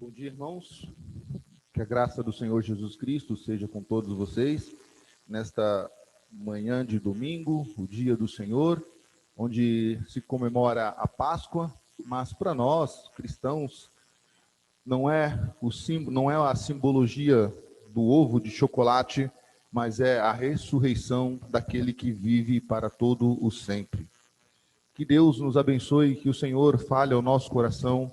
Bom dia, irmãos. Que a graça do Senhor Jesus Cristo seja com todos vocês nesta manhã de domingo, o dia do Senhor, onde se comemora a Páscoa, mas para nós, cristãos, não é não é a simbologia do ovo de chocolate, mas é a ressurreição daquele que vive para todo o sempre. Que Deus nos abençoe, que o Senhor fale ao nosso coração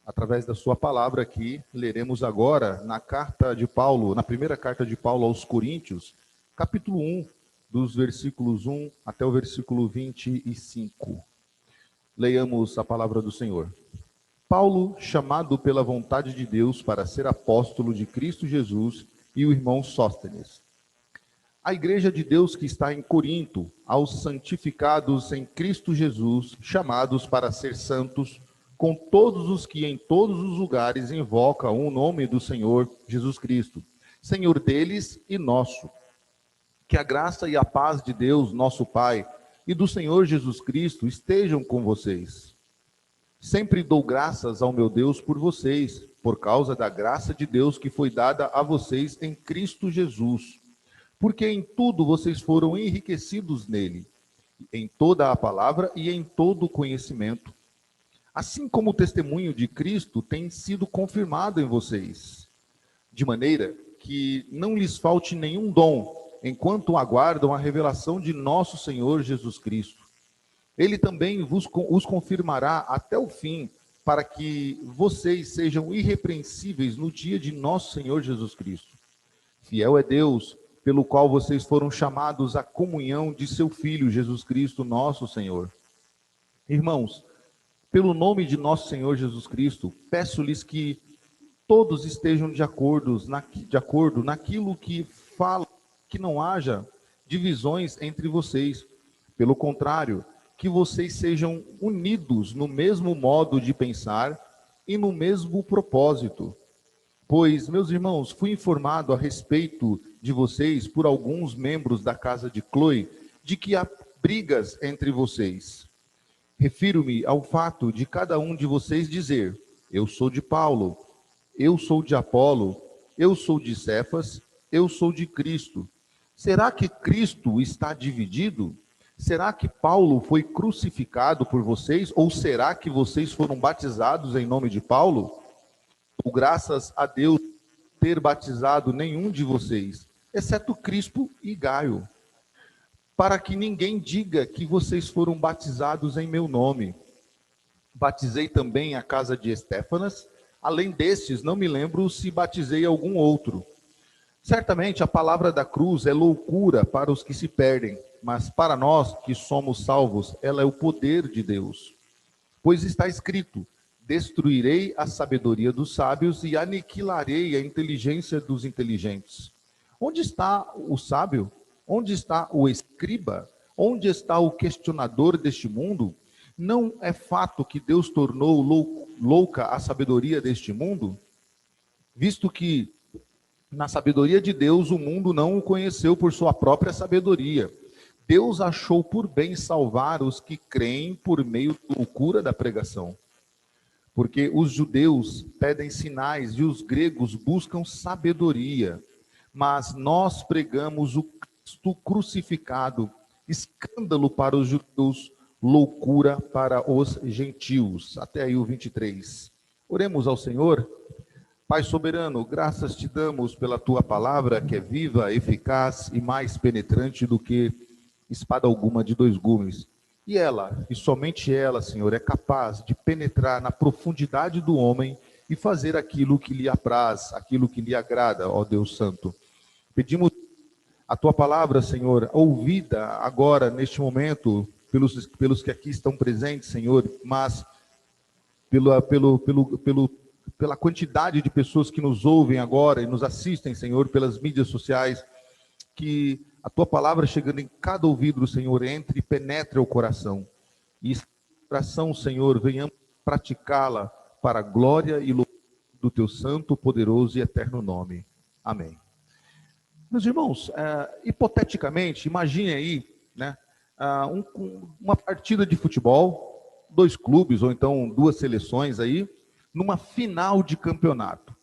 através da sua palavra que leremos agora na carta de Paulo, na primeira carta de Paulo aos Coríntios, capítulo 1, dos versículos 1 até o versículo 25. Leiamos a palavra do Senhor. Paulo, chamado pela vontade de Deus para ser apóstolo de Cristo Jesus, e o irmão Sóstenes. A igreja de Deus que está em Corinto, aos santificados em Cristo Jesus, chamados para ser santos, com todos os que em todos os lugares invocam o nome do Senhor Jesus Cristo, Senhor deles e nosso. Que a graça e a paz de Deus, nosso Pai, e do Senhor Jesus Cristo estejam com vocês. Sempre dou graças ao meu Deus por vocês, por causa da graça de Deus que foi dada a vocês em Cristo Jesus. Porque em tudo vocês foram enriquecidos nele, em toda a palavra e em todo o conhecimento. Assim como o testemunho de Cristo tem sido confirmado em vocês, de maneira que não lhes falte nenhum dom, enquanto aguardam a revelação de nosso Senhor Jesus Cristo. Ele também os confirmará até o fim, para que vocês sejam irrepreensíveis no dia de nosso Senhor Jesus Cristo. Fiel é Deus, pelo qual vocês foram chamados à comunhão de seu Filho, Jesus Cristo, nosso Senhor. Irmãos, pelo nome de nosso Senhor Jesus Cristo, peço-lhes que todos estejam de acordo naquilo que fala, que não haja divisões entre vocês. Pelo contrário, que vocês sejam unidos no mesmo modo de pensar e no mesmo propósito. Pois, meus irmãos, fui informado a respeito de vocês por alguns membros da casa de Cloe, de que há brigas entre vocês. Refiro-me ao fato de cada um de vocês dizer: eu sou de Paulo, eu sou de Apolo, eu sou de Cefas, eu sou de Cristo. Será que Cristo está dividido? Será que Paulo foi crucificado por vocês? Ou será que vocês foram batizados em nome de Paulo? Ou graças a Deus ter batizado nenhum de vocês, exceto Crispo e Gaio, para que ninguém diga que vocês foram batizados em meu nome. Batizei também a casa de Estéfanas, além destes, não me lembro se batizei algum outro. Certamente a palavra da cruz é loucura para os que se perdem, mas para nós que somos salvos, ela é o poder de Deus. Pois está escrito: destruirei a sabedoria dos sábios e aniquilarei a inteligência dos inteligentes. Onde está o sábio? Onde está o escriba? Onde está o questionador deste mundo? Não é fato que Deus tornou louca a sabedoria deste mundo? Visto que, na sabedoria de Deus, o mundo não o conheceu por sua própria sabedoria. Deus achou por bem salvar os que creem por meio da loucura da pregação. Porque os judeus pedem sinais e os gregos buscam sabedoria. Mas nós pregamos o Cristo crucificado, escândalo para os judeus, loucura para os gentios. Até aí o 23. Oremos ao Senhor. Pai soberano, graças te damos pela tua palavra, que é viva, eficaz e mais penetrante do que espada alguma de dois gumes. E ela, e somente ela, Senhor, é capaz de penetrar na profundidade do homem e fazer aquilo que lhe apraz, aquilo que lhe agrada, ó Deus Santo. Pedimos a tua palavra, Senhor, ouvida agora, neste momento, pelos que aqui estão presentes, Senhor, mas pela quantidade de pessoas que nos ouvem agora e nos assistem, Senhor, pelas mídias sociais, que a tua palavra chegando em cada ouvido, Senhor, entre e penetre o coração. E coração, Senhor, venhamos praticá-la para a glória e louvor do teu santo, poderoso e eterno nome. Amém. Meus irmãos, hipoteticamente, imagine aí, né, uma partida de futebol, dois clubes ou então duas seleções aí, numa final de campeonato,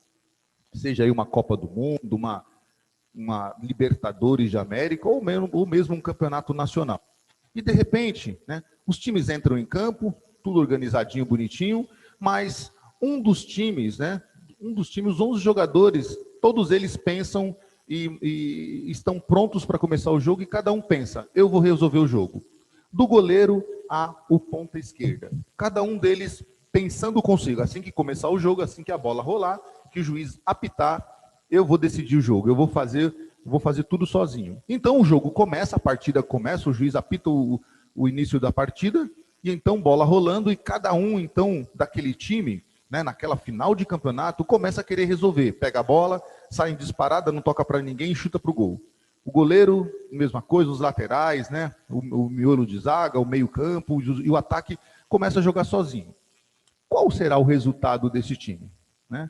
seja aí uma Copa do Mundo, uma Libertadores de América, ou mesmo um campeonato nacional. E, de repente, né, os times entram em campo, tudo organizadinho, bonitinho, mas um dos times, os 11 jogadores, todos eles pensam e estão prontos para começar o jogo, e cada um pensa, eu vou resolver o jogo. Do goleiro ao ponta esquerda. Cada um deles pensando consigo, assim que começar o jogo, assim que a bola rolar, que o juiz apitar, eu vou decidir o jogo, eu vou fazer tudo sozinho. Então o jogo começa, a partida começa, o juiz apita o início da partida, e então bola rolando, e cada um, então, daquele time, né, naquela final de campeonato, começa a querer resolver. Pega a bola, sai em disparada, não toca para ninguém e chuta para o gol. O goleiro, mesma coisa, os laterais, né, o miolo de zaga, o meio-campo e o ataque começa a jogar sozinho. Qual será o resultado desse time? Né?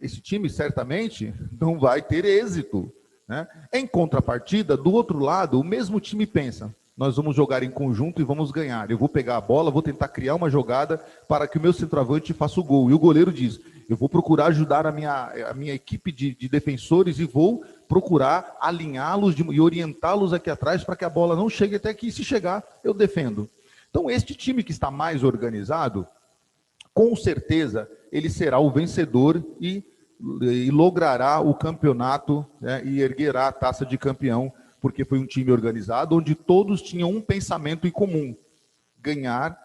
Esse time certamente não vai ter êxito. Né? Em contrapartida, do outro lado, o mesmo time pensa, nós vamos jogar em conjunto e vamos ganhar. Eu vou pegar a bola, vou tentar criar uma jogada para que o meu centroavante faça o gol. E o goleiro diz, eu vou procurar ajudar a minha equipe de defensores e vou procurar alinhá-los e orientá-los aqui atrás para que a bola não chegue até aqui. E se chegar, eu defendo. Então, este time que está mais organizado, com certeza, ele será o vencedor e logrará o campeonato, né, e erguerá a taça de campeão, porque foi um time organizado, onde todos tinham um pensamento em comum, ganhar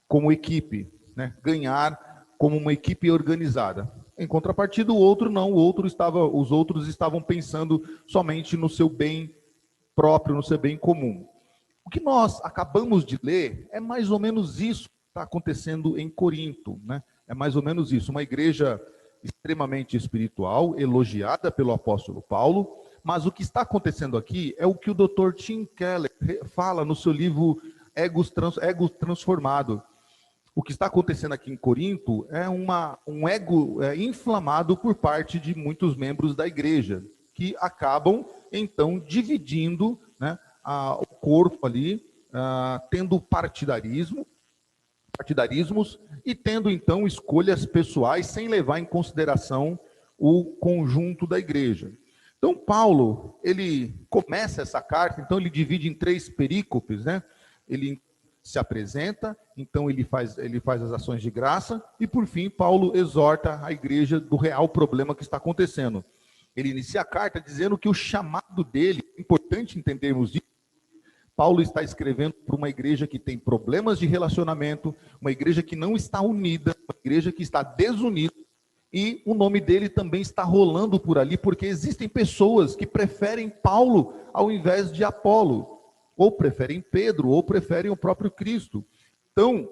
como equipe, né, ganhar como uma equipe organizada. Em contrapartida, o outro não, os outros estavam pensando somente no seu bem próprio, no seu bem comum. O que nós acabamos de ler é mais ou menos isso que está acontecendo em Corinto, né? É mais ou menos isso, uma igreja extremamente espiritual, elogiada pelo apóstolo Paulo, mas o que está acontecendo aqui é o que o Dr. Tim Keller fala no seu livro Ego Transformado. O que está acontecendo aqui em Corinto é um ego inflamado por parte de muitos membros da igreja, que acabam, então, dividindo, né, o corpo ali, tendo partidarismos e tendo, então, escolhas pessoais sem levar em consideração o conjunto da igreja. Então, Paulo, ele começa essa carta, então ele divide em 3 perícopes, né? Ele se apresenta, então ele faz as ações de graça, e por fim, Paulo exorta a igreja do real problema que está acontecendo. Ele inicia a carta dizendo que o chamado dele, é importante entendermos isso, Paulo está escrevendo para uma igreja que tem problemas de relacionamento, uma igreja que não está unida, uma igreja que está desunida, e o nome dele também está rolando por ali, porque existem pessoas que preferem Paulo ao invés de Apolo, ou preferem Pedro, ou preferem o próprio Cristo. Então,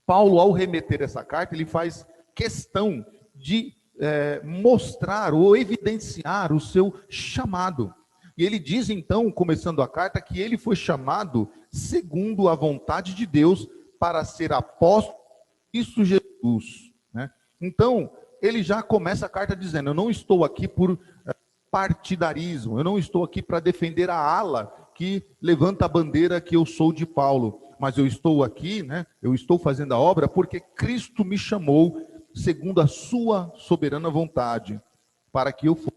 Paulo, ao remeter essa carta, ele faz questão de mostrar ou evidenciar o seu chamado. E ele diz, então, começando a carta, que ele foi chamado segundo a vontade de Deus para ser apóstolo de Cristo Jesus. Né? Então, ele já começa a carta dizendo, eu não estou aqui por partidarismo, eu não estou aqui para defender a ala que levanta a bandeira que eu sou de Paulo, mas eu estou aqui, né, eu estou fazendo a obra porque Cristo me chamou segundo a sua soberana vontade, para que eu fosse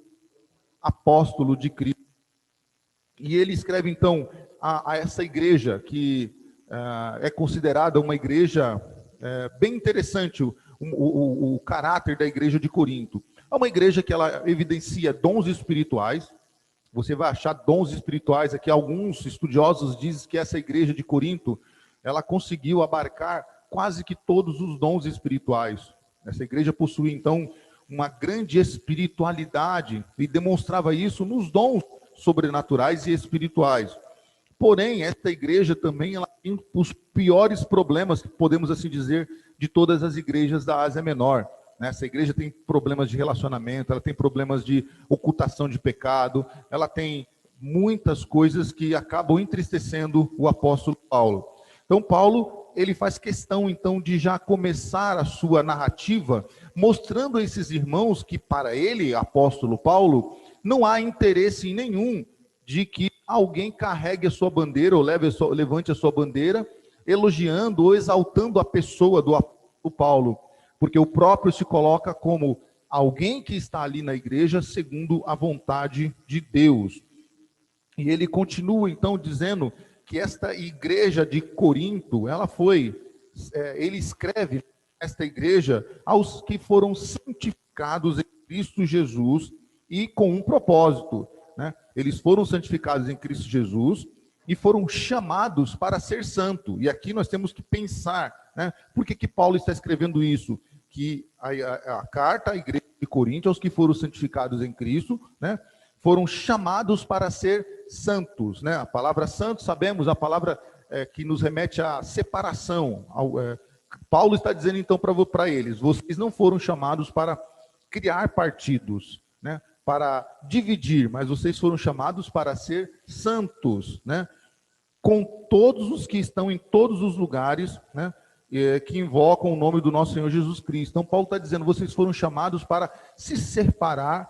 apóstolo de Cristo. E ele escreve então a essa igreja, que é considerada uma igreja bem interessante, o caráter da igreja de Corinto. É uma igreja que ela evidencia dons espirituais. Você vai achar dons espirituais aqui. Alguns estudiosos dizem que essa igreja de Corinto, ela conseguiu abarcar quase que todos os dons espirituais. Essa igreja possuía, então, uma grande espiritualidade e demonstrava isso nos dons sobrenaturais e espirituais. Porém, esta igreja também ela tem os piores problemas, podemos assim dizer, de todas as igrejas da Ásia Menor. Essa igreja tem problemas de relacionamento, ela tem problemas de ocultação de pecado, ela tem muitas coisas que acabam entristecendo o apóstolo Paulo. Então, Paulo, ele faz questão, então, de já começar a sua narrativa, mostrando a esses irmãos que, para ele, apóstolo Paulo, não há interesse nenhum de que alguém carregue a sua bandeira, ou levante a sua bandeira, elogiando ou exaltando a pessoa do apóstolo Paulo. porque o próprio se coloca como alguém que está ali na igreja segundo a vontade de Deus. E ele continua então dizendo que esta igreja de Corinto, ele escreve esta igreja aos que foram santificados em Cristo Jesus e com um propósito, né? Eles foram santificados em Cristo Jesus e foram chamados para ser santo. E aqui nós temos que pensar, né? Por que Paulo está escrevendo isso? Que a carta à igreja de Corinto, aos que foram santificados em Cristo, né? Foram chamados para ser santos, né? A palavra santo, sabemos, a palavra que nos remete à separação. Paulo está dizendo então para eles, vocês não foram chamados para criar partidos, né? Para dividir, mas vocês foram chamados para ser santos, né? Com todos os que estão em todos os lugares, né? Que invocam o nome do nosso Senhor Jesus Cristo. Então Paulo está dizendo, vocês foram chamados para se separar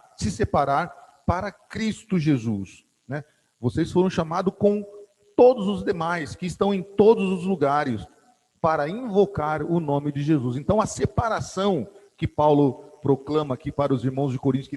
para Cristo Jesus, né? Vocês foram chamados com todos os demais que estão em todos os lugares para invocar o nome de Jesus. Então a separação que Paulo proclama aqui para os irmãos de Corinto,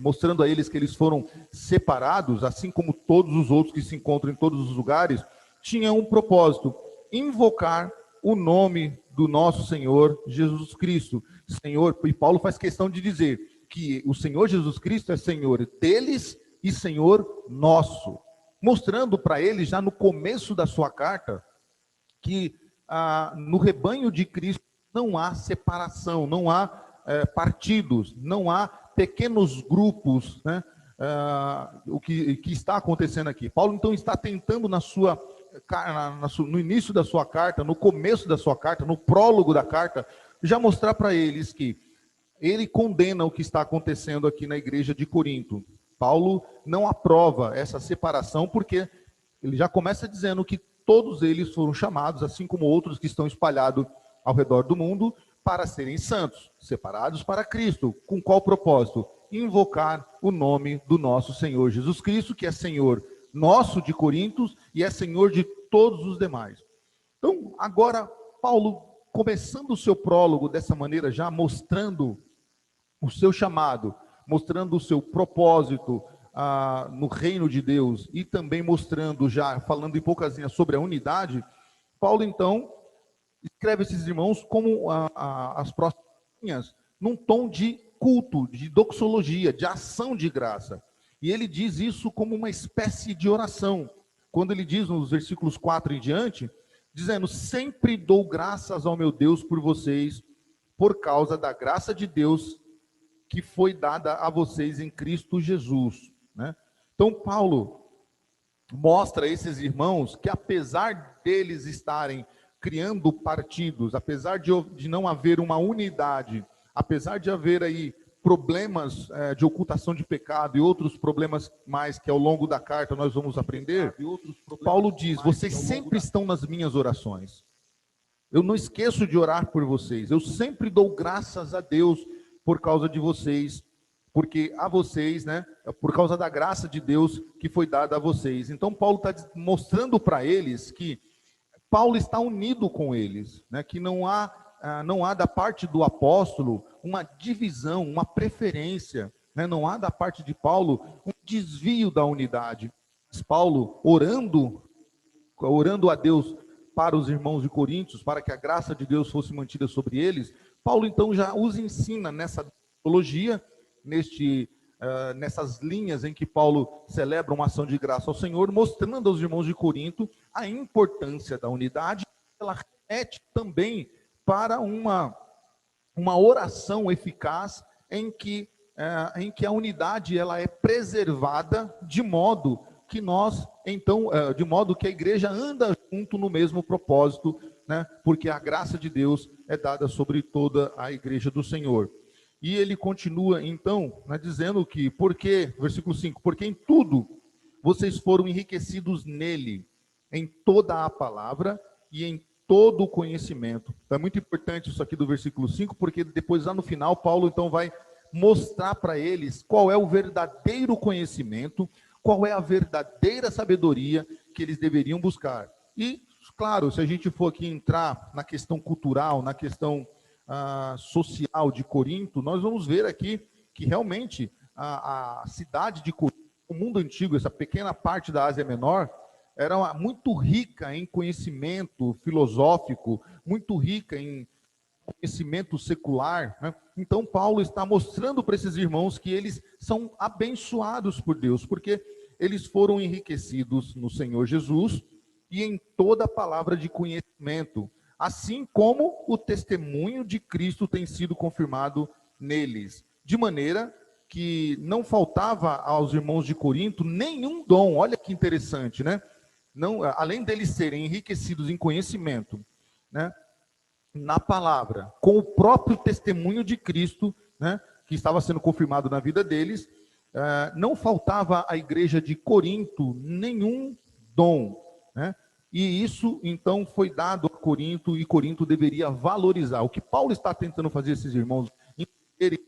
mostrando a eles que eles foram separados, assim como todos os outros que se encontram em todos os lugares, tinha um propósito: invocar o nome do nosso Senhor Jesus Cristo. Senhor, e Paulo faz questão de dizer que o Senhor Jesus Cristo é Senhor deles e Senhor nosso, mostrando para eles já no começo da sua carta que no rebanho de Cristo não há separação, não há partidos, não há pequenos grupos, né? O que está acontecendo aqui. Paulo então está tentando no início da sua carta, no começo da sua carta, no prólogo da carta, já mostrar para eles que ele condena o que está acontecendo aqui na igreja de Corinto. Paulo não aprova essa separação, porque ele já começa dizendo que todos eles foram chamados, assim como outros que estão espalhados ao redor do mundo, para serem santos, separados para Cristo. Com qual propósito? Invocar o nome do nosso Senhor Jesus Cristo, que é Senhor nosso de Corinto e é Senhor de todos os demais. Então, agora, Paulo, começando o seu prólogo dessa maneira, já mostrando o seu chamado, mostrando o seu propósito no reino de Deus e também mostrando, já falando em poucas linhas sobre a unidade, Paulo então escreve esses irmãos como as próximas linhas, num tom de culto, de doxologia, de ação de graça. E ele diz isso como uma espécie de oração. Quando ele diz nos versículos 4 em diante, dizendo: sempre dou graças ao meu Deus por vocês, por causa da graça de Deus que foi dada a vocês em Cristo Jesus, né? Então Paulo mostra a esses irmãos que, apesar deles estarem criando partidos, apesar de não haver uma unidade, apesar de haver aí problemas de ocultação de pecado e outros problemas mais que ao longo da carta nós vamos aprender, Paulo diz: vocês sempre estão nas minhas orações. Eu não esqueço de orar por vocês. Eu sempre dou graças a Deus por causa de vocês, porque a vocês, né, por causa da graça de Deus que foi dada a vocês. Então Paulo está mostrando para eles que Paulo está unido com eles, né, que não há da parte do apóstolo uma divisão, uma preferência, né, não há da parte de Paulo um desvio da unidade. Paulo orando a Deus para os irmãos de Coríntios, para que a graça de Deus fosse mantida sobre eles, Paulo então já os ensina nessa teologia, nessas linhas em que Paulo celebra uma ação de graça ao Senhor, mostrando aos irmãos de Corinto a importância da unidade. Ela remete também para uma oração eficaz em que a unidade ela é preservada de modo que a igreja anda junto no mesmo propósito, né? Porque a graça de Deus é dada sobre toda a igreja do Senhor. E ele continua então, né, dizendo que, versículo 5, porque em tudo vocês foram enriquecidos nele, em toda a palavra e em todo o conhecimento. Então é muito importante isso aqui do versículo 5, porque depois lá no final Paulo então vai mostrar para eles qual é o verdadeiro conhecimento, qual é a verdadeira sabedoria que eles deveriam buscar. E, claro, se a gente for aqui entrar na questão cultural, na questão social de Corinto, nós vamos ver aqui que realmente a cidade de Corinto, o mundo antigo, essa pequena parte da Ásia Menor, era muito rica em conhecimento filosófico, muito rica em conhecimento secular, né? Então Paulo está mostrando para esses irmãos que eles são abençoados por Deus, porque eles foram enriquecidos no Senhor Jesus e em toda a palavra de conhecimento, assim como o testemunho de Cristo tem sido confirmado neles, de maneira que não faltava aos irmãos de Corinto nenhum dom. Olha que interessante, né? Não, além deles serem enriquecidos em conhecimento, né, na palavra, com o próprio testemunho de Cristo, né, que estava sendo confirmado na vida deles, não faltava à igreja de Corinto nenhum dom, né? E isso então foi dado a Corinto, e Corinto deveria valorizar. O que Paulo está tentando fazer esses irmãos entenderem,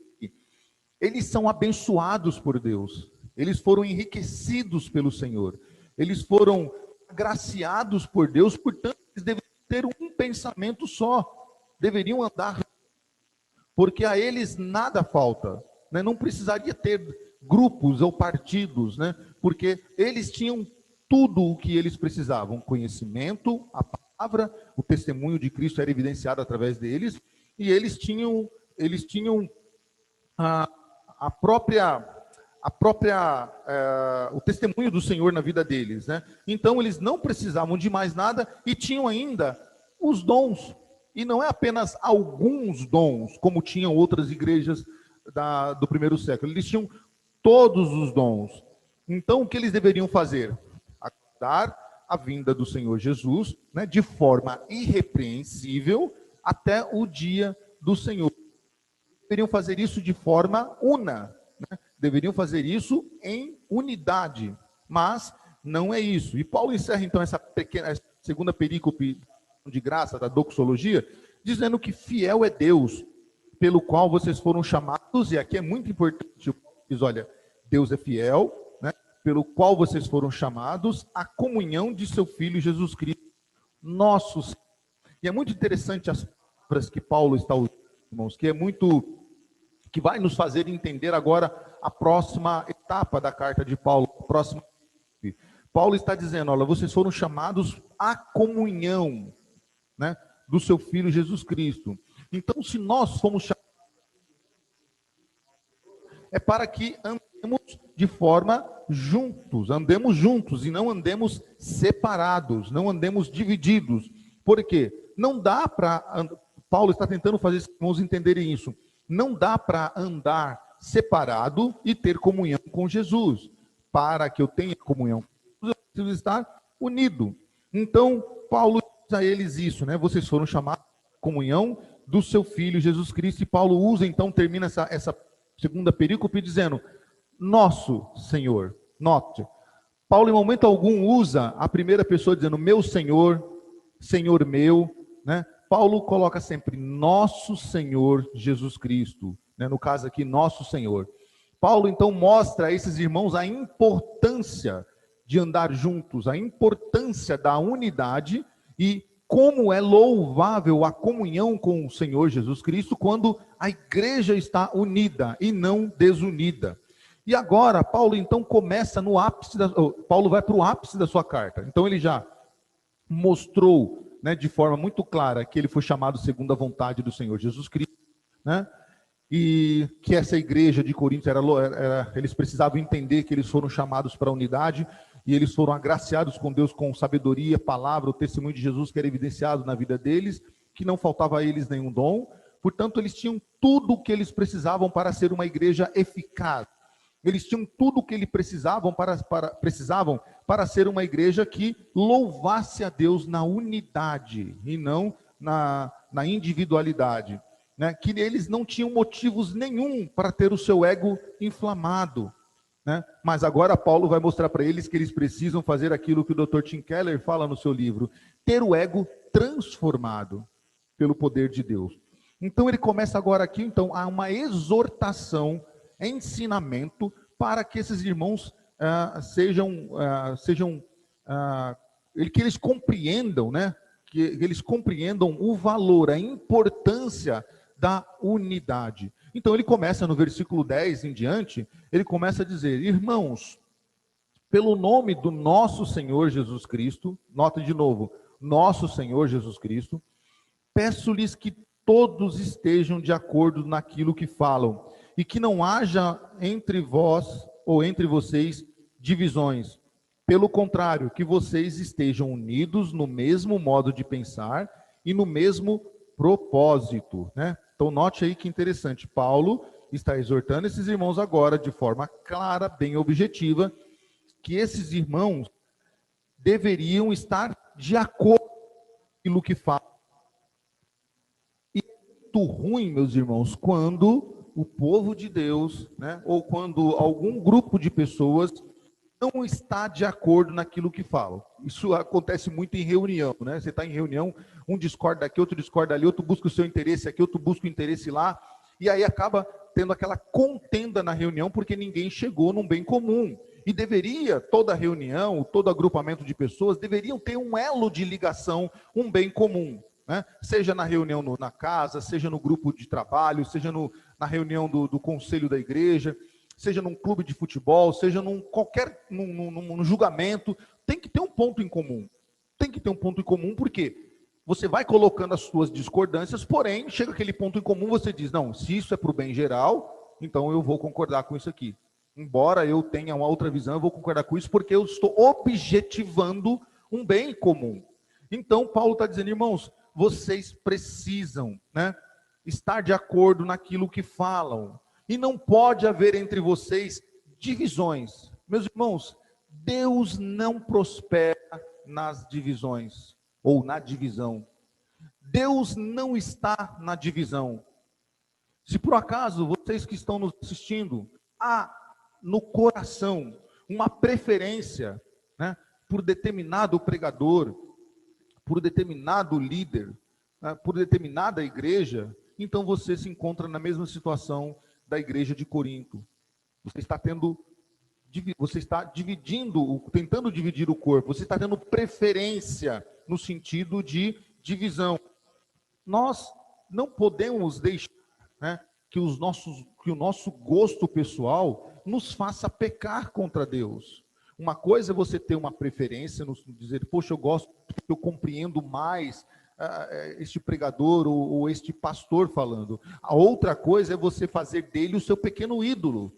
eles são abençoados por Deus, eles foram enriquecidos pelo Senhor, eles foram agraciados por Deus, portanto eles deveriam ter um pensamento só, deveriam andar, porque a eles nada falta, né? Não precisaria ter grupos ou partidos, né? Porque eles tinham tudo o que eles precisavam: conhecimento, a palavra, o testemunho de Cristo era evidenciado através deles, e eles tinham a própria o testemunho do Senhor na vida deles, né? Então eles não precisavam de mais nada e tinham ainda os dons. E não é apenas alguns dons, como tinham outras igrejas do primeiro século. Eles tinham todos os dons. Então, o que eles deveriam fazer? Aguardar a vinda do Senhor Jesus, né, de forma irrepreensível até o dia do Senhor. Deveriam fazer isso de forma una, né? Deveriam fazer isso em unidade. Mas não é isso. E Paulo encerra, então, essa segunda perícope de graça da doxologia, dizendo que fiel é Deus, pelo qual vocês foram chamados, e aqui é muito importante, diz, olha, Deus é fiel, né, pelo qual vocês foram chamados à comunhão de seu Filho Jesus Cristo, nosso Senhor. E é muito interessante as palavras que Paulo está usando, irmãos, que vai nos fazer entender agora a próxima etapa da carta de Paulo, Paulo está dizendo, olha, vocês foram chamados à comunhão, né, do seu Filho Jesus Cristo. Então, se nós fomos chamados, é para que andemos de forma juntos, andemos juntos e não andemos separados, não andemos divididos. Por quê? Não dá para, Paulo está tentando fazer os irmãos entenderem isso, não dá para andar separado e ter comunhão com Jesus. Para que eu tenha comunhão com Jesus, eu preciso estar unido. Então, Paulo a eles isso, né? Vocês foram chamados à comunhão do seu Filho Jesus Cristo. E Paulo usa, então, termina essa segunda perícope dizendo, nosso Senhor. Note, Paulo em momento algum usa a primeira pessoa dizendo, meu Senhor, Senhor meu, né? Paulo coloca sempre, nosso Senhor Jesus Cristo, né? No caso aqui, nosso Senhor. Paulo, então, mostra a esses irmãos a importância de andar juntos, a importância da unidade, e como é louvável a comunhão com o Senhor Jesus Cristo quando a igreja está unida e não desunida. E agora, Paulo então começa no ápice, Paulo vai para o ápice da sua carta. Então ele já mostrou, né, de forma muito clara que ele foi chamado segundo a vontade do Senhor Jesus Cristo, né? E que essa igreja de Corinto, eles precisavam entender que eles foram chamados para a unidade, e eles foram agraciados com Deus com sabedoria, palavra, o testemunho de Jesus que era evidenciado na vida deles, que não faltava a eles nenhum dom. Portanto, eles tinham tudo o que eles precisavam para ser uma igreja eficaz. Eles tinham tudo o que eles precisavam para ser uma igreja que louvasse a Deus na unidade e não na individualidade, né? Que eles não tinham motivos nenhum para ter o seu ego inflamado, né? Mas agora Paulo vai mostrar para eles que eles precisam fazer aquilo que o Dr. Tim Keller fala no seu livro, ter o ego transformado pelo poder de Deus. Então ele começa agora aqui, então, a uma exortação, ensinamento, para que esses irmãos que eles compreendam, né? Que eles compreendam o valor, a importância da unidade. Então ele começa no versículo 10 em diante, ele começa a dizer: irmãos, pelo nome do nosso Senhor Jesus Cristo, nota de novo, nosso Senhor Jesus Cristo, peço-lhes que todos estejam de acordo naquilo que falam, e que não haja entre vós ou entre vocês divisões. Pelo contrário, que vocês estejam unidos no mesmo modo de pensar e no mesmo propósito, né? Então note aí que interessante, Paulo está exortando esses irmãos agora de forma clara, bem objetiva, que esses irmãos deveriam estar de acordo com aquilo que falam. E é muito ruim, meus irmãos, quando o povo de Deus, né, ou quando algum grupo de pessoas não está de acordo naquilo que falam. Isso acontece muito em reunião, né? Você está em reunião, um discorda aqui, outro discorda ali, outro busca o seu interesse aqui, outro busca o interesse lá, e aí acaba tendo aquela contenda na reunião porque ninguém chegou num bem comum. E deveria, toda reunião, todo agrupamento de pessoas, deveriam ter um elo de ligação, um bem comum, né? Seja na reunião na casa, seja no grupo de trabalho, seja na reunião do conselho da igreja, seja num clube de futebol, seja num julgamento, tem que ter um ponto em comum. Tem que ter um ponto em comum, porque você vai colocando as suas discordâncias, porém, chega aquele ponto em comum, você diz, não, se isso é para o bem geral, então eu vou concordar com isso aqui. Embora eu tenha uma outra visão, eu vou concordar com isso, porque eu estou objetivando um bem comum. Então, Paulo está dizendo, irmãos, vocês precisam, né, estar de acordo naquilo que falam. E não pode haver entre vocês divisões. Meus irmãos, Deus não prospera nas divisões, ou na divisão. Deus não está na divisão. Se por acaso vocês que estão nos assistindo, há no coração uma preferência, né, por determinado pregador, por determinado líder, né, por determinada igreja, então você se encontra na mesma situação da igreja de Corinto. Você está dividindo, tentando dividir o corpo, você está tendo preferência no sentido de divisão. Nós não podemos deixar, né, que o nosso gosto pessoal nos faça pecar contra Deus. Uma coisa é você ter uma preferência, dizer, poxa, eu gosto, eu compreendo mais este pregador ou este pastor falando. A outra coisa é você fazer dele o seu pequeno ídolo.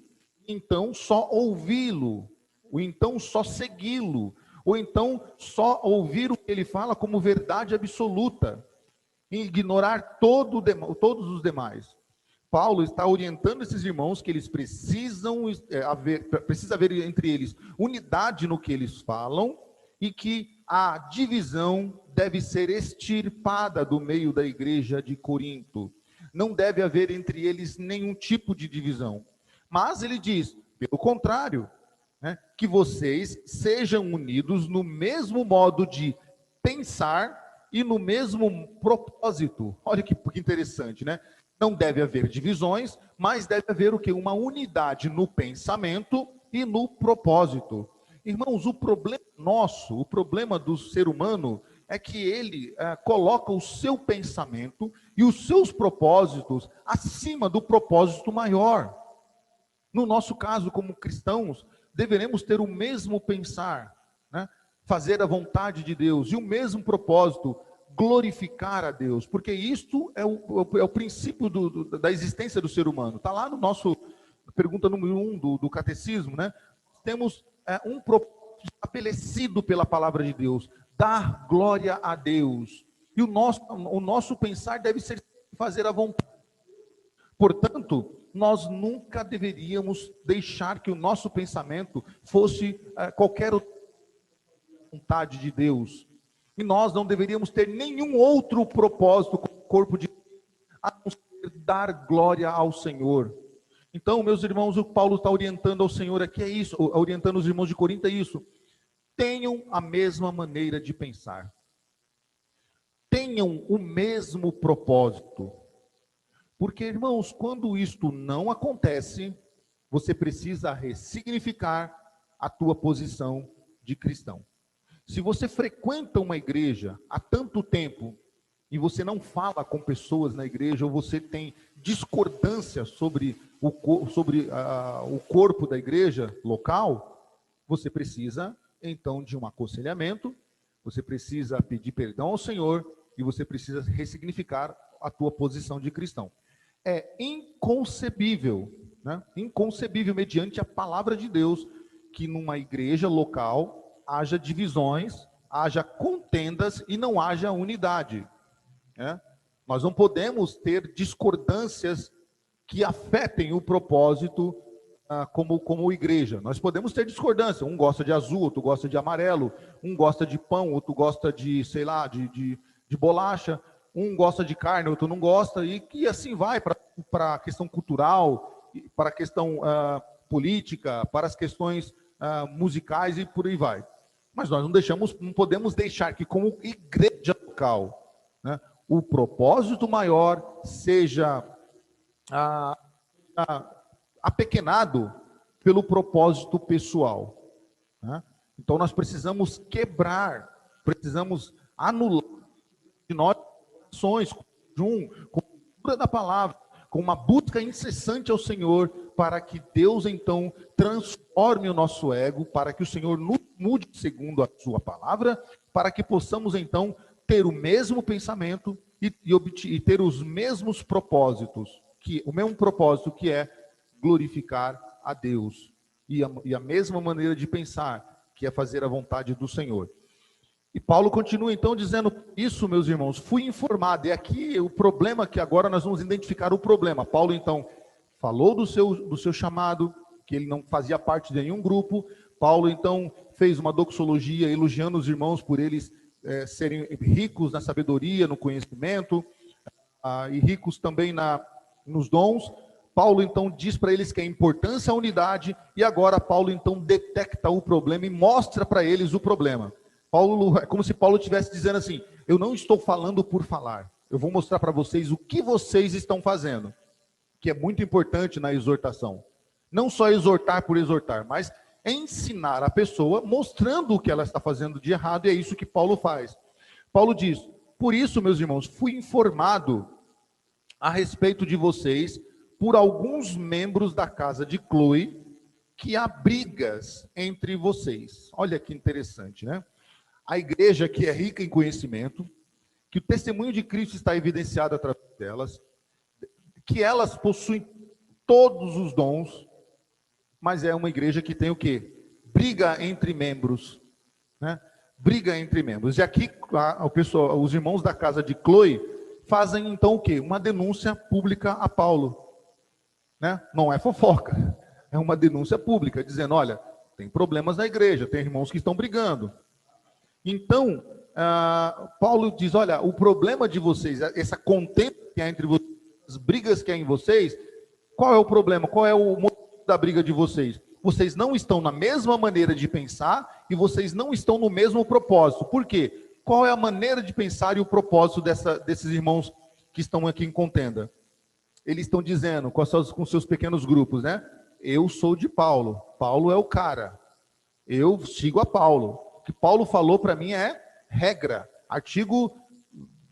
Então só ouvi-lo, ou então só segui-lo, ou então só ouvir o que ele fala como verdade absoluta, e ignorar todos os demais. Paulo está orientando esses irmãos que eles precisa haver entre eles unidade no que eles falam, e que a divisão deve ser extirpada do meio da igreja de Corinto. Não deve haver entre eles nenhum tipo de divisão. Mas ele diz, pelo contrário, né, que vocês sejam unidos no mesmo modo de pensar e no mesmo propósito. Olha que interessante, né? Não deve haver divisões, mas deve haver o quê? Uma unidade no pensamento e no propósito. Irmãos, o problema nosso, o problema do ser humano, é que ele coloca o seu pensamento e os seus propósitos acima do propósito maior. No nosso caso, como cristãos, deveremos ter o mesmo pensar, né? Fazer a vontade de Deus, e o mesmo propósito, glorificar a Deus, porque isto é o princípio da existência do ser humano. Está lá no nosso, pergunta número 1 do catecismo, né? Temos um propósito estabelecido pela palavra de Deus, dar glória a Deus, e o nosso pensar deve ser fazer a vontade. Portanto, nós nunca deveríamos deixar que o nosso pensamento fosse qualquer vontade de Deus. E nós não deveríamos ter nenhum outro propósito com o corpo de Deus, a não ser dar glória ao Senhor. Então, meus irmãos, o Paulo está orientando ao Senhor aqui é isso, orientando os irmãos de Corinto é isso. Tenham a mesma maneira de pensar. Tenham o mesmo propósito. Porque, irmãos, quando isto não acontece, você precisa ressignificar a tua posição de cristão. Se você frequenta uma igreja há tanto tempo e você não fala com pessoas na igreja, ou você tem discordância sobre o corpo da igreja local, você precisa, então, de um aconselhamento, você precisa pedir perdão ao Senhor, e você precisa ressignificar a tua posição de cristão. É inconcebível, né? Inconcebível, mediante a palavra de Deus, que numa igreja local haja divisões, haja contendas e não haja unidade, né? Nós não podemos ter discordâncias que afetem o propósito como igreja. Nós podemos ter discordância, um gosta de azul, outro gosta de amarelo, um gosta de pão, outro gosta de, sei lá, de bolacha, um gosta de carne, outro não gosta, e assim vai para a questão cultural, para a questão política, para as questões musicais e por aí vai. Mas nós não podemos deixar que, como igreja local, né, o propósito maior seja apequenado pelo propósito pessoal, né? Então nós precisamos quebrar, precisamos anular de nossas ações com a leitura da palavra, com uma busca incessante ao Senhor, para que Deus então transforme o nosso ego, para que o Senhor nos mude segundo a sua palavra, para que possamos então ter o mesmo pensamento e ter os mesmos propósitos, o mesmo propósito, que é glorificar a Deus, e a mesma maneira de pensar, que é fazer a vontade do Senhor. E Paulo continua então dizendo isso, meus irmãos, fui informado, e aqui o problema, que agora nós vamos identificar o problema. Paulo então falou do seu chamado, que ele não fazia parte de nenhum grupo. Paulo então fez uma doxologia elogiando os irmãos por eles serem ricos na sabedoria, no conhecimento, e ricos também nos dons. Paulo então diz para eles que a importância é a unidade, e agora Paulo então detecta o problema e mostra para eles o problema. É como se Paulo estivesse dizendo assim: eu não estou falando por falar, eu vou mostrar para vocês o que vocês estão fazendo, que é muito importante na exortação. Não só exortar por exortar, mas ensinar a pessoa mostrando o que ela está fazendo de errado, e é isso que Paulo faz. Paulo diz: por isso, meus irmãos, fui informado a respeito de vocês por alguns membros da casa de Cloe, que há brigas entre vocês. Olha que interessante, né? A igreja que é rica em conhecimento, que o testemunho de Cristo está evidenciado através delas, que elas possuem todos os dons, mas é uma igreja que tem o quê? Briga entre membros, né? Briga entre membros. E aqui os irmãos da casa de Cloe fazem então o quê? Uma denúncia pública a Paulo, né? Não é fofoca, é uma denúncia pública, dizendo: olha, tem problemas na igreja, tem irmãos que estão brigando. Então, Paulo diz: olha, o problema de vocês, essa contenda que há entre vocês, as brigas que há em vocês, qual é o problema? Qual é o motivo da briga de vocês? Vocês não estão na mesma maneira de pensar e vocês não estão no mesmo propósito. Por quê? Qual é a maneira de pensar e o propósito desses irmãos que estão aqui em contenda? Eles estão dizendo, com seus pequenos grupos, né? Eu sou de Paulo, Paulo é o cara, eu sigo a Paulo. O que Paulo falou para mim é regra, artigo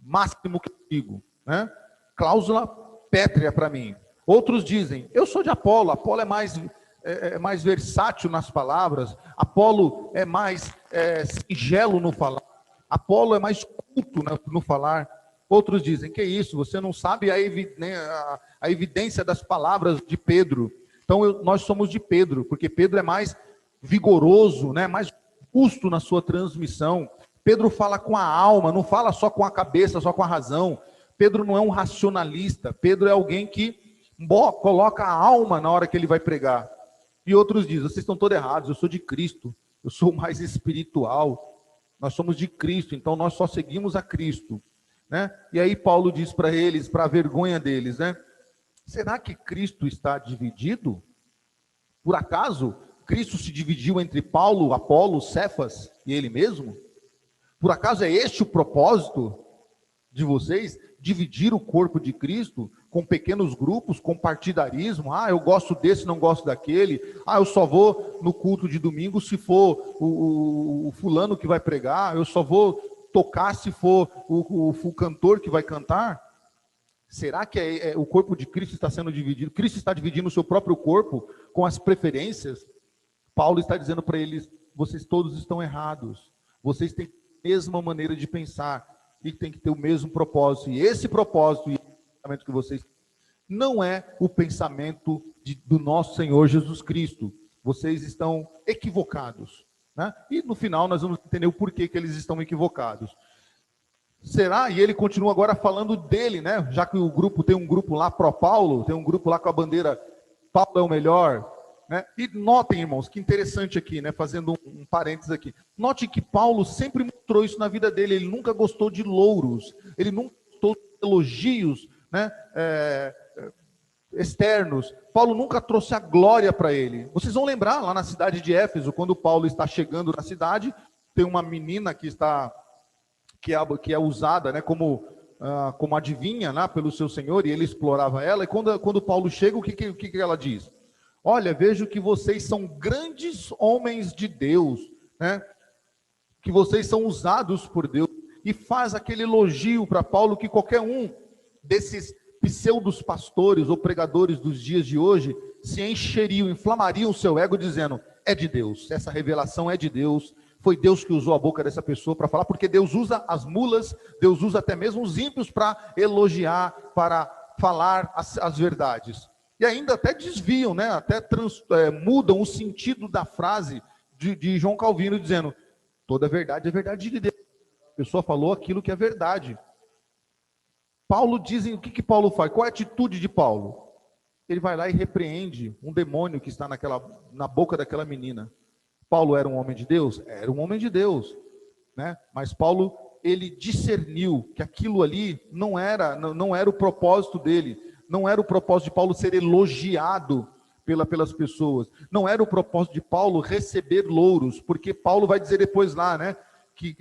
máximo que eu sigo, né? Cláusula pétrea para mim. Outros dizem: eu sou de Apolo, Apolo é mais versátil nas palavras, Apolo é mais singelo no falar, Apolo é mais culto no falar. Outros dizem: que isso, você não sabe a evidência das palavras de Pedro. Então nós somos de Pedro, porque Pedro é mais vigoroso, né? Mais justo na sua transmissão. Pedro fala com a alma, não fala só com a cabeça, só com a razão. Pedro não é um racionalista, Pedro é alguém que coloca a alma na hora que ele vai pregar. E outros dizem: vocês estão todos errados, eu sou de Cristo, eu sou mais espiritual, nós somos de Cristo, então nós só seguimos a Cristo, né? E aí Paulo diz para eles, para a vergonha deles, né? Será que Cristo está dividido? Por acaso Cristo se dividiu entre Paulo, Apolo, Cefas e ele mesmo? Por acaso é este o propósito de vocês? Dividir o corpo de Cristo com pequenos grupos, com partidarismo? Eu gosto desse, não gosto daquele. Eu só vou no culto de domingo se for o fulano que vai pregar. Eu só vou tocar, se for o cantor que vai cantar? Será que o corpo de Cristo está sendo dividido? Cristo está dividindo o seu próprio corpo com as preferências? Paulo está dizendo para eles, vocês todos estão errados. Vocês têm a mesma maneira de pensar e tem que ter o mesmo propósito. E esse propósito e o pensamento que vocês não é o pensamento do nosso Senhor Jesus Cristo. Vocês estão equivocados, né? E no final nós vamos entender o porquê que eles estão equivocados. Será? E ele continua agora falando dele, né? Já que o grupo tem um grupo lá pró-Paulo, tem um grupo lá com a bandeira Paulo é o melhor, né? E notem, irmãos, que interessante aqui, né? Fazendo um parênteses aqui. Note que Paulo sempre mostrou isso na vida dele. Ele nunca gostou de louros, ele nunca gostou de elogios, né? Externos. Paulo nunca trouxe a glória para ele. Vocês vão lembrar lá na cidade de Éfeso, quando Paulo está chegando na cidade, tem uma menina que é usada, né, como adivinha, né, pelo seu senhor, e ele explorava ela. E quando Paulo chega, o que ela diz? Olha, vejo que vocês são grandes homens de Deus, né? Que vocês são usados por Deus. E faz aquele elogio para Paulo que qualquer um desses pseudos pastores ou pregadores dos dias de hoje se encheriam, inflamariam o seu ego dizendo, é de Deus, essa revelação é de Deus, foi Deus que usou a boca dessa pessoa para falar, porque Deus usa as mulas, Deus usa até mesmo os ímpios para elogiar, para falar as verdades. E ainda até desviam, né? Até mudam o sentido da frase de João Calvino, dizendo, toda verdade é verdade de Deus. A pessoa falou aquilo que é verdade. Paulo dizem, o que Paulo faz? Qual é a atitude de Paulo? Ele vai lá e repreende um demônio que está na boca daquela menina. Paulo era um homem de Deus? Era um homem de Deus, né? Mas Paulo, ele discerniu que aquilo ali não era o propósito dele, não era o propósito de Paulo ser elogiado pelas pessoas, não era o propósito de Paulo receber louros, porque Paulo vai dizer depois lá, né, que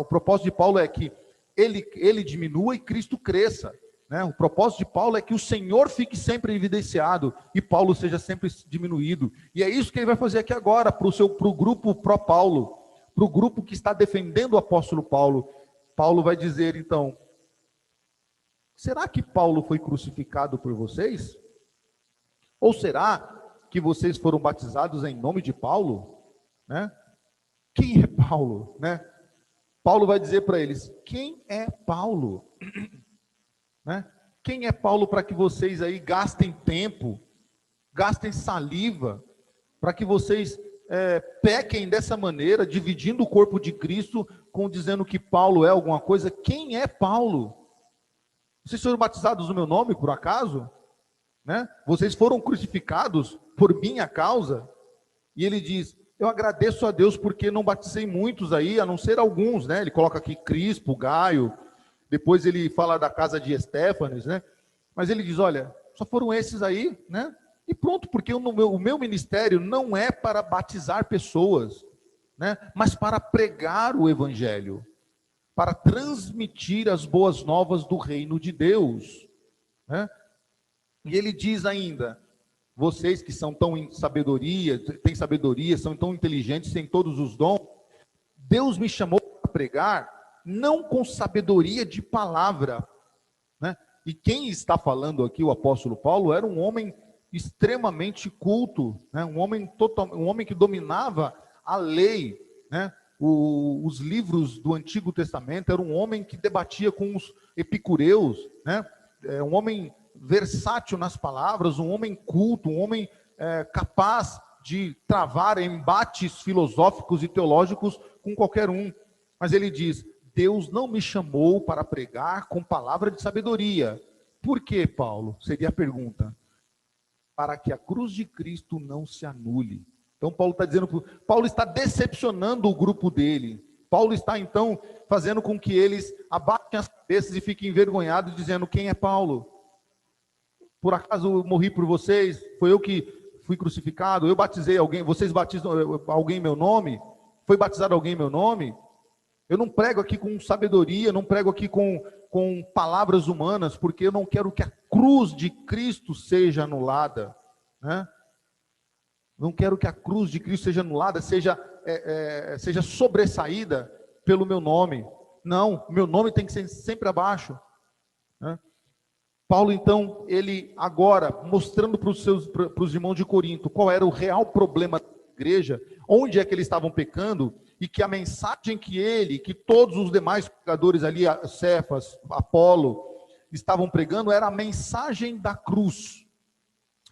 o propósito de Paulo é que ele diminua e Cristo cresça, né? O propósito de Paulo é que o Senhor fique sempre evidenciado e Paulo seja sempre diminuído. E é isso que ele vai fazer aqui agora para o grupo pró-Paulo, para o grupo que está defendendo o apóstolo Paulo. Paulo vai dizer então, será que Paulo foi crucificado por vocês? Ou será que vocês foram batizados em nome de Paulo? Né? Quem é Paulo? Né? Paulo vai dizer para eles, quem é Paulo? Né? Quem é Paulo para que vocês aí gastem tempo, gastem saliva, para que vocês pequem dessa maneira, dividindo o corpo de Cristo, dizendo que Paulo é alguma coisa? Quem é Paulo? Vocês foram batizados no meu nome, por acaso? Né? Vocês foram crucificados por minha causa? E ele diz, eu agradeço a Deus porque não batizei muitos aí, a não ser alguns, né? Ele coloca aqui Crispo, Gaio, depois ele fala da casa de Estéfanes, né? Mas ele diz, olha, só foram esses aí, né? E pronto, porque o meu ministério não é para batizar pessoas, né? Mas para pregar o evangelho, para transmitir as boas novas do reino de Deus, né? E ele diz ainda, vocês que são tão em sabedoria, têm sabedoria, são tão inteligentes, têm todos os dons, Deus me chamou para pregar, não com sabedoria de palavra, né? E quem está falando aqui, o apóstolo Paulo, era um homem extremamente culto, né? um homem que dominava a lei, né? Os livros do Antigo Testamento, era um homem que debatia com os epicureus, né? Um homem versátil nas palavras, um homem culto, um homem capaz de travar embates filosóficos e teológicos com qualquer um. Mas ele diz, Deus não me chamou para pregar com palavra de sabedoria. Por quê, Paulo? Seria a pergunta. Para que a cruz de Cristo não se anule. Então Paulo está decepcionando o grupo dele. Paulo está então fazendo com que eles abaixem as cabeças e fiquem envergonhados, dizendo, quem é Paulo? Por acaso eu morri por vocês? Foi eu que fui crucificado? Eu batizei alguém? Vocês batizam alguém em meu nome? Foi batizado alguém em meu nome? Eu não prego aqui com sabedoria, não prego aqui com palavras humanas, porque eu não quero que a cruz de Cristo seja anulada, né? Não quero que a cruz de Cristo seja anulada, seja sobressaída pelo meu nome. Não, meu nome tem que ser sempre abaixo, né? Paulo, então, ele agora, mostrando para os irmãos de Corinto qual era o real problema da igreja, onde é que eles estavam pecando, e que a mensagem que todos os demais pregadores ali, Cefas, Apolo, estavam pregando, era a mensagem da cruz,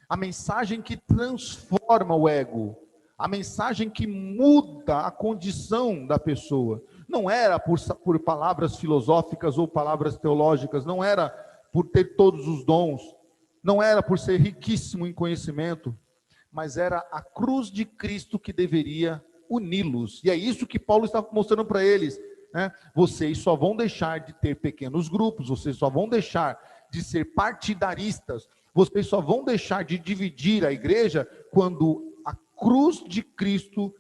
a mensagem que transforma o ego, a mensagem que muda a condição da pessoa. Não era por palavras filosóficas ou palavras teológicas, não era por ter todos os dons, não era por ser riquíssimo em conhecimento, mas era a cruz de Cristo que deveria uni-los. E é isso que Paulo está mostrando para eles, né? Vocês só vão deixar de ter pequenos grupos, vocês só vão deixar de ser partidaristas, vocês só vão deixar de dividir a igreja quando a cruz de Cristo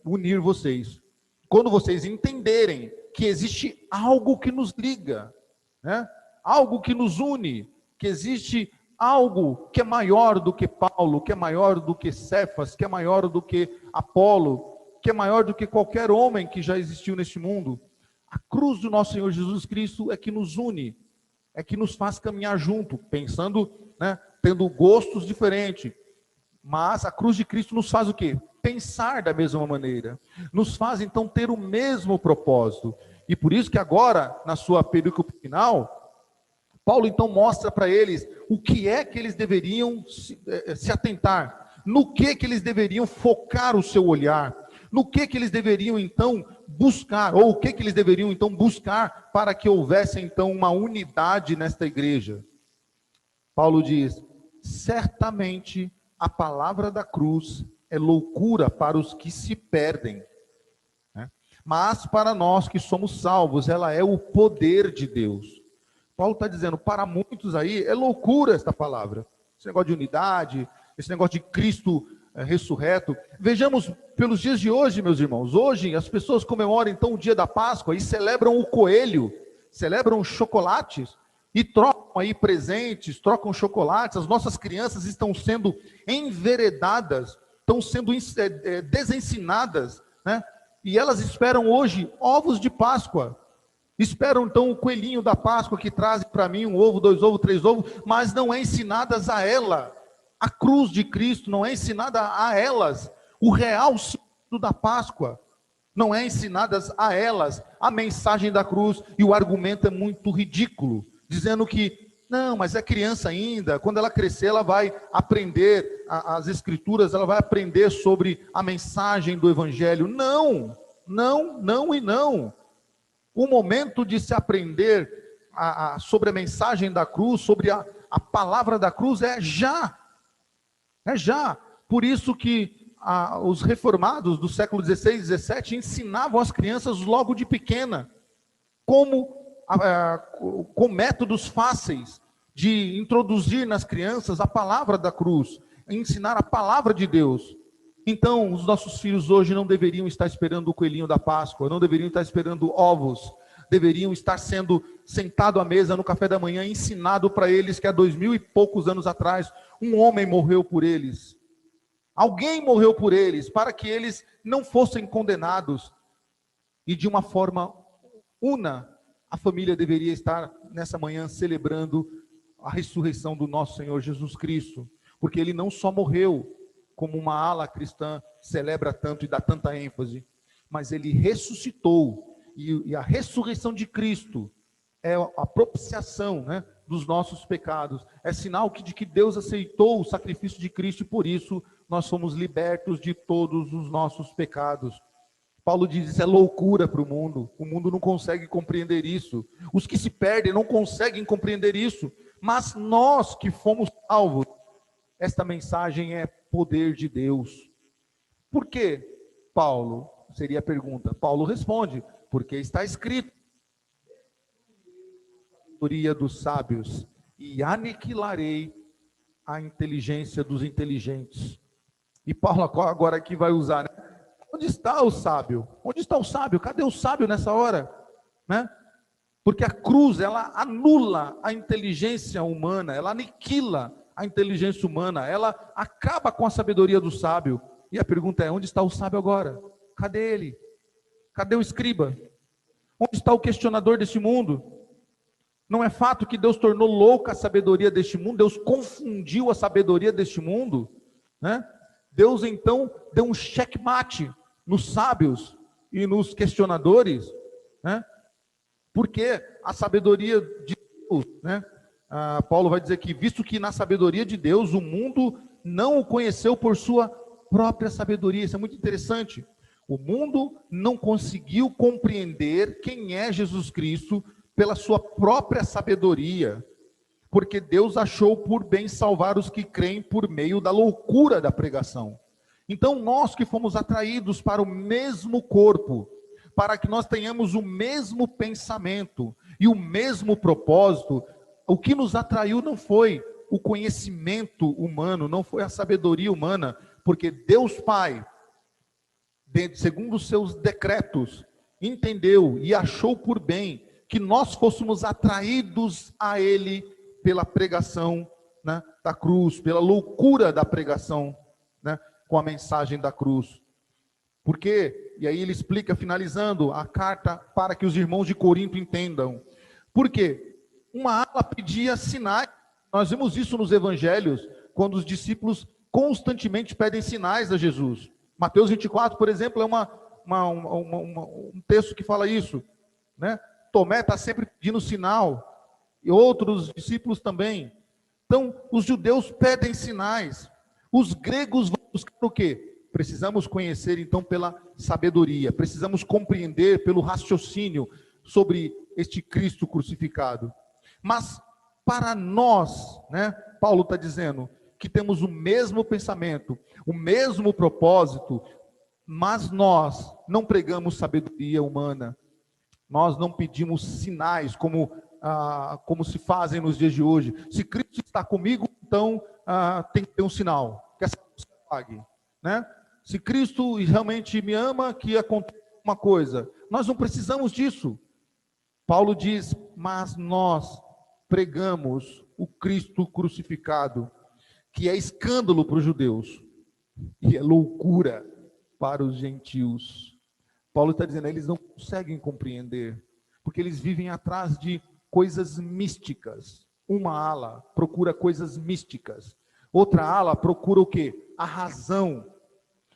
unir vocês. Quando vocês entenderem que existe algo que nos liga, né? Algo que nos une, que existe algo que é maior do que Paulo, que é maior do que Cefas, que é maior do que Apolo, que é maior do que qualquer homem que já existiu neste mundo. A cruz do nosso Senhor Jesus Cristo é que nos une, é que nos faz caminhar junto, pensando, né, tendo gostos diferentes. Mas a cruz de Cristo nos faz o quê? Pensar da mesma maneira. Nos faz, então, ter o mesmo propósito. E por isso que agora, na sua perícope final, Paulo então mostra para eles o que é que eles deveriam se atentar, no que eles deveriam focar o seu olhar, no que eles deveriam então buscar, ou o que eles deveriam então buscar para que houvesse então uma unidade nesta igreja. Paulo diz: certamente a palavra da cruz é loucura para os que se perdem, né? Mas para nós que somos salvos, ela é o poder de Deus. Paulo está dizendo, para muitos aí, é loucura esta palavra. Esse negócio de unidade, esse negócio de Cristo ressurreto. Vejamos pelos dias de hoje, meus irmãos. Hoje as pessoas comemoram então o dia da Páscoa e celebram o coelho, celebram chocolates e trocam aí presentes, trocam chocolates. As nossas crianças estão sendo enveredadas, estão sendo desensinadas, né? E elas esperam hoje ovos de Páscoa. Esperam então o coelhinho da Páscoa que traz para mim 1 ovo, 2 ovos, 3 ovos, mas não é ensinadas a ela a cruz de Cristo, não é ensinada a elas o real sentido da Páscoa, não é ensinadas a elas a mensagem da cruz, e o argumento é muito ridículo, dizendo que não, mas é criança ainda, quando ela crescer ela vai aprender as escrituras, ela vai aprender sobre a mensagem do evangelho. Não, não, não e não. O momento de se aprender sobre a mensagem da cruz, sobre a palavra da cruz, é já. É já. Por isso que os reformados do século XVI e XVII ensinavam as crianças logo de pequena, com métodos fáceis de introduzir nas crianças a palavra da cruz, ensinar a palavra de Deus. Então, os nossos filhos hoje não deveriam estar esperando o coelhinho da Páscoa, não deveriam estar esperando ovos, deveriam estar sendo sentado à mesa no café da manhã, ensinado para eles que há 2000 e poucos anos atrás, um homem morreu por eles. Alguém morreu por eles, para que eles não fossem condenados. E de uma forma una, a família deveria estar nessa manhã celebrando a ressurreição do nosso Senhor Jesus Cristo, porque ele não só morreu, como uma ala cristã celebra tanto e dá tanta ênfase, mas ele ressuscitou, e a ressurreição de Cristo é a propiciação, né, dos nossos pecados, é sinal de que Deus aceitou o sacrifício de Cristo, e por isso nós somos libertos de todos os nossos pecados. Paulo diz, isso é loucura para o mundo não consegue compreender isso, os que se perdem não conseguem compreender isso, mas nós que fomos salvos, esta mensagem é poder de Deus. Por quê, Paulo? Seria a pergunta. Paulo responde, porque está escrito, a sabedoria dos sábios, e aniquilarei a inteligência dos inteligentes. E Paulo agora aqui vai usar, né? Onde está o sábio? Onde está o sábio? Cadê o sábio nessa hora? Né? Porque a cruz, ela anula a inteligência humana, ela aniquila a inteligência humana, ela acaba com a sabedoria do sábio. E a pergunta é, onde está o sábio agora? Cadê ele? Cadê o escriba? Onde está o questionador deste mundo? Não é fato que Deus tornou louca a sabedoria deste mundo, Deus confundiu a sabedoria deste mundo, né? Deus então deu um checkmate nos sábios e nos questionadores, né? Porque a sabedoria de Deus, né? Paulo vai dizer que, visto que na sabedoria de Deus o mundo não o conheceu por sua própria sabedoria. Isso é muito interessante. O mundo não conseguiu compreender quem é Jesus Cristo pela sua própria sabedoria, porque Deus achou por bem salvar os que creem por meio da loucura da pregação. Então nós que fomos atraídos para o mesmo corpo, para que nós tenhamos o mesmo pensamento e o mesmo propósito, o que nos atraiu não foi o conhecimento humano, não foi a sabedoria humana, porque Deus Pai, segundo os seus decretos, entendeu e achou por bem que nós fôssemos atraídos a Ele pela pregação, né, da cruz, pela loucura da pregação, né, com a mensagem da cruz. Por quê? E aí ele explica, finalizando a carta, para que os irmãos de Corinto entendam. Por quê? Uma ala pedia sinais. Nós vemos isso nos evangelhos, quando os discípulos constantemente pedem sinais a Jesus. Mateus 24, por exemplo, é um texto que fala isso, né? Tomé está sempre pedindo sinal, e outros discípulos também. Então, os judeus pedem sinais. Os gregos vão buscar o quê? Precisamos conhecer, então, pela sabedoria. Precisamos compreender pelo raciocínio sobre este Cristo crucificado. Mas, para nós, né, Paulo está dizendo que temos o mesmo pensamento, o mesmo propósito, mas nós não pregamos sabedoria humana. Nós não pedimos sinais como se fazem nos dias de hoje. Se Cristo está comigo, então tem que ter um sinal, que essa pessoa pague, né? Se Cristo realmente me ama, que aconteça uma coisa. Nós não precisamos disso. Paulo diz, mas nós pregamos o Cristo crucificado, que é escândalo para os judeus e é loucura para os gentios. Paulo está dizendo, eles não conseguem compreender, porque eles vivem atrás de coisas místicas. Uma ala procura coisas místicas, outra ala procura o quê? A razão.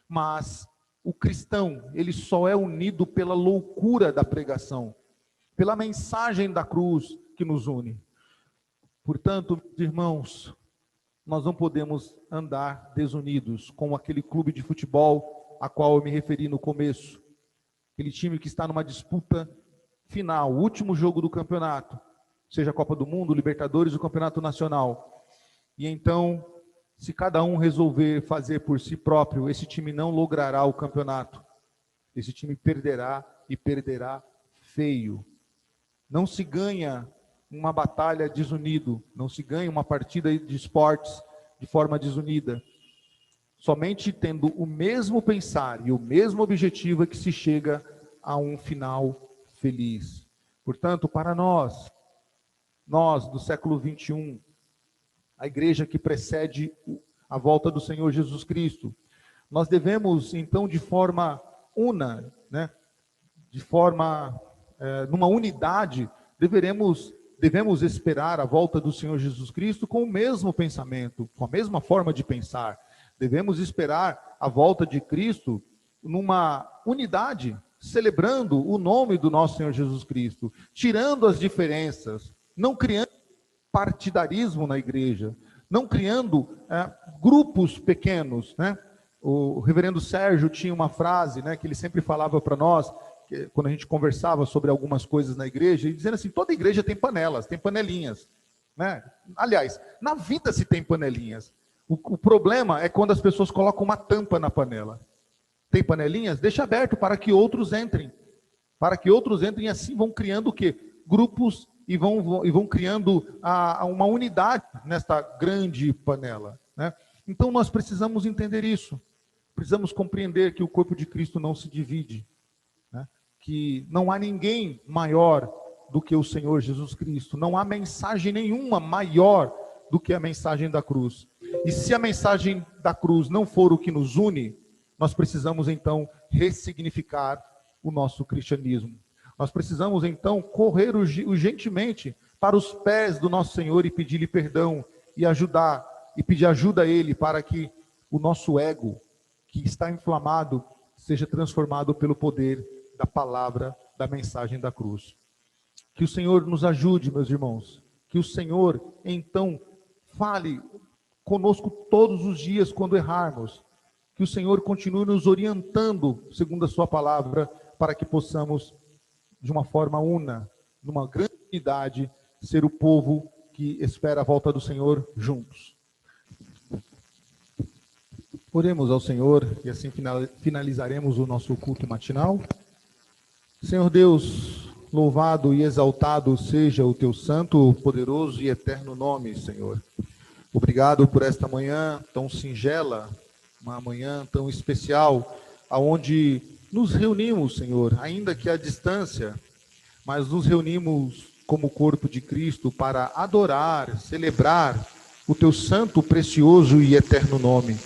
Mas o cristão, ele só é unido pela loucura da pregação, pela mensagem da cruz que nos une. Portanto, irmãos, nós não podemos andar desunidos como aquele clube de futebol a qual eu me referi no começo. Aquele time que está numa disputa final, o último jogo do campeonato, seja a Copa do Mundo, Libertadores ou Campeonato Nacional. E então, se cada um resolver fazer por si próprio, esse time não logrará o campeonato. Esse time perderá e perderá feio. Não se ganha uma batalha desunido, não se ganha uma partida de esportes de forma desunida. Somente tendo o mesmo pensar e o mesmo objetivo é que se chega a um final feliz. Portanto, para nós do século 21, a igreja que precede a volta do Senhor Jesus Cristo, nós devemos, então, de forma una, né, numa unidade, devemos esperar a volta do Senhor Jesus Cristo com o mesmo pensamento, com a mesma forma de pensar. Devemos esperar a volta de Cristo numa unidade, celebrando o nome do nosso Senhor Jesus Cristo, tirando as diferenças, não criando partidarismo na igreja, não criando grupos pequenos, né? O reverendo Sérgio tinha uma frase, né, que ele sempre falava para nós, quando a gente conversava sobre algumas coisas na igreja, e dizendo assim, toda igreja tem panelas, tem panelinhas, né? Aliás, na vida se tem panelinhas. O problema é quando as pessoas colocam uma tampa na panela. Tem panelinhas? Deixa aberto para que outros entrem. Para que outros entrem e assim vão criando o quê? Grupos e vão criando uma unidade nesta grande panela, né? Então nós precisamos entender isso. Precisamos compreender que o corpo de Cristo não se divide, né? Que não há ninguém maior do que o Senhor Jesus Cristo. Não há mensagem nenhuma maior do que a mensagem da cruz. E se a mensagem da cruz não for o que nos une, nós precisamos então ressignificar o nosso cristianismo. Nós precisamos, então, correr urgentemente para os pés do nosso Senhor e pedir-lhe perdão e pedir ajuda a Ele para que o nosso ego, que está inflamado, seja transformado pelo poder da palavra, da mensagem da cruz. Que o Senhor nos ajude, meus irmãos. Que o Senhor, então, fale conosco todos os dias quando errarmos. Que o Senhor continue nos orientando, segundo a sua palavra, para que possamos, de uma forma una, numa grande unidade, ser o povo que espera a volta do Senhor juntos. Oremos ao Senhor e assim finalizaremos o nosso culto matinal. Senhor Deus, louvado e exaltado seja o teu santo, poderoso e eterno nome, Senhor. Obrigado por esta manhã tão singela, uma manhã tão especial, aonde nos reunimos, Senhor, ainda que à distância, mas nos reunimos como corpo de Cristo para adorar, celebrar o teu santo, precioso e eterno nome.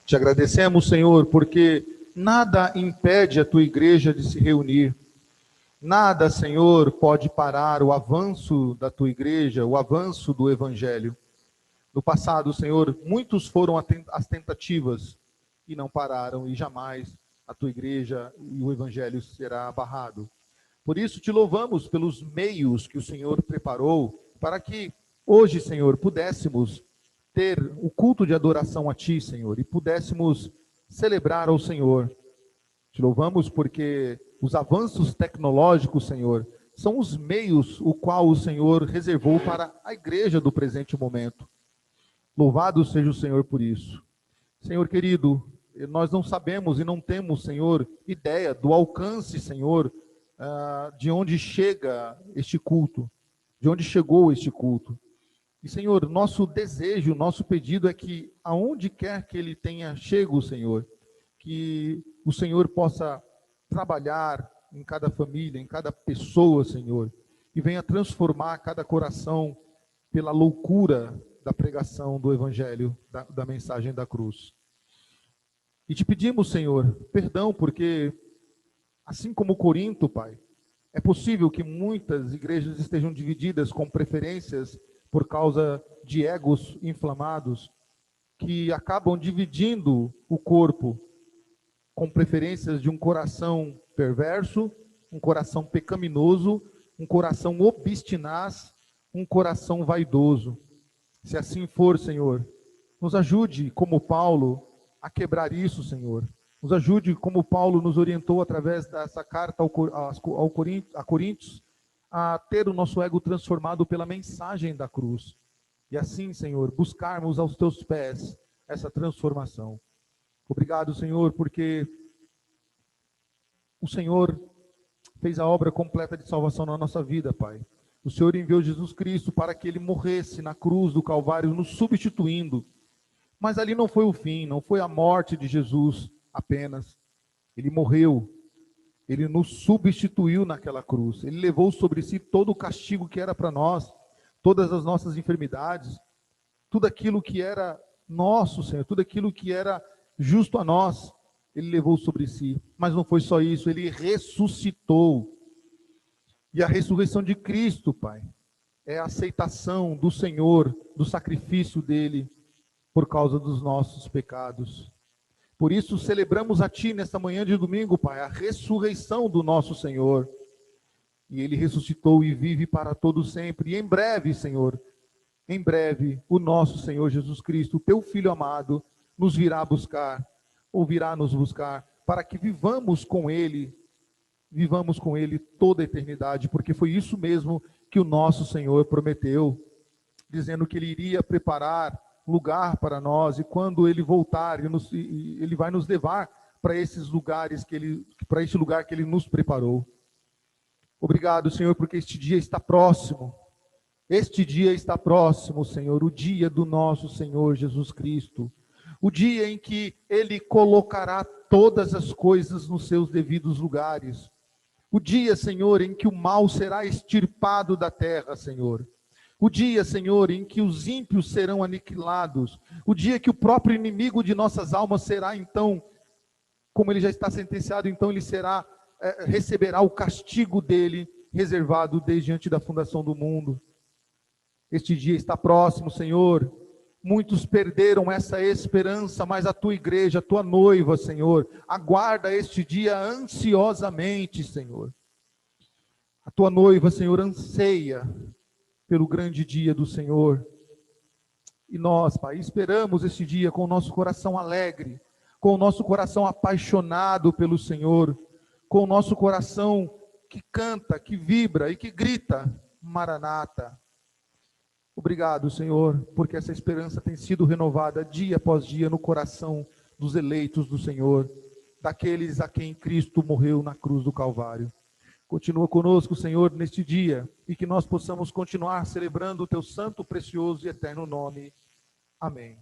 Te agradecemos, Senhor, porque nada impede a tua igreja de se reunir. Nada, Senhor, pode parar o avanço da tua igreja, o avanço do evangelho. No passado, Senhor, muitos foram as tentativas e não pararam, e jamais a tua igreja e o evangelho será barrado. Por isso te louvamos pelos meios que o Senhor preparou para que hoje, Senhor, pudéssemos ter o culto de adoração a ti, Senhor, e pudéssemos celebrar ao Senhor. Te louvamos porque os avanços tecnológicos, Senhor, são os meios o qual o Senhor reservou para a igreja do presente momento. Louvado seja o Senhor por isso. Senhor querido, nós não sabemos e não temos, Senhor, ideia do alcance, Senhor, de onde chega este culto, de onde chegou este culto. E, Senhor, nosso desejo, nosso pedido é que, aonde quer que ele tenha chego, Senhor, que o Senhor possa trabalhar em cada família, em cada pessoa, Senhor, e venha transformar cada coração pela loucura da pregação do Evangelho, da mensagem da cruz. E te pedimos, Senhor, perdão, porque, assim como Corinto, Pai, é possível que muitas igrejas estejam divididas com preferências por causa de egos inflamados, que acabam dividindo o corpo com preferências de um coração perverso, um coração pecaminoso, um coração obstinaz, um coração vaidoso. Se assim for, Senhor, nos ajude, como Paulo, a quebrar isso, Senhor. Nos ajude, como Paulo nos orientou através dessa carta a Coríntios, a ter o nosso ego transformado pela mensagem da cruz. E assim, Senhor, buscarmos aos teus pés essa transformação. Obrigado, Senhor, porque o Senhor fez a obra completa de salvação na nossa vida, Pai. O Senhor enviou Jesus Cristo para que ele morresse na cruz do Calvário, nos substituindo. Mas ali não foi o fim, não foi a morte de Jesus apenas. Ele morreu. Ele nos substituiu naquela cruz. Ele levou sobre si todo o castigo que era para nós, todas as nossas enfermidades, tudo aquilo que era nosso, Senhor, tudo aquilo que era justo a nós, ele levou sobre si. Mas não foi só isso, ele ressuscitou. E a ressurreição de Cristo, Pai, é a aceitação do Senhor, do sacrifício dele, por causa dos nossos pecados. Por isso celebramos a Ti nesta manhã de domingo, Pai, a ressurreição do nosso Senhor. E Ele ressuscitou e vive para todo sempre. E em breve, Senhor, em breve, o nosso Senhor Jesus Cristo, Teu Filho amado, nos virá buscar, ou virá nos buscar, para que vivamos com Ele toda a eternidade, porque foi isso mesmo que o nosso Senhor prometeu, dizendo que Ele iria preparar lugar para nós, e quando ele voltar, ele vai nos levar para esses lugares para este lugar que ele nos preparou. Obrigado, Senhor, porque este dia está próximo. Este dia está próximo, Senhor, o dia do nosso Senhor Jesus Cristo. O dia em que ele colocará todas as coisas nos seus devidos lugares. O dia, Senhor, em que o mal será extirpado da terra, Senhor. O dia, Senhor, em que os ímpios serão aniquilados. O dia que o próprio inimigo de nossas almas será, então, como ele já está sentenciado, então ele será receberá o castigo dele, reservado desde antes da fundação do mundo. Este dia está próximo, Senhor. Muitos perderam essa esperança, mas a tua igreja, a tua noiva, Senhor, aguarda este dia ansiosamente, Senhor. A tua noiva, Senhor, anseia pelo grande dia do Senhor. E nós, Pai, esperamos este dia com o nosso coração alegre, com o nosso coração apaixonado pelo Senhor, com o nosso coração que canta, que vibra e que grita, Maranata. Obrigado, Senhor, porque essa esperança tem sido renovada dia após dia no coração dos eleitos do Senhor, daqueles a quem Cristo morreu na cruz do Calvário. Continua conosco, Senhor, neste dia, e que nós possamos continuar celebrando o teu santo, precioso e eterno nome. Amém.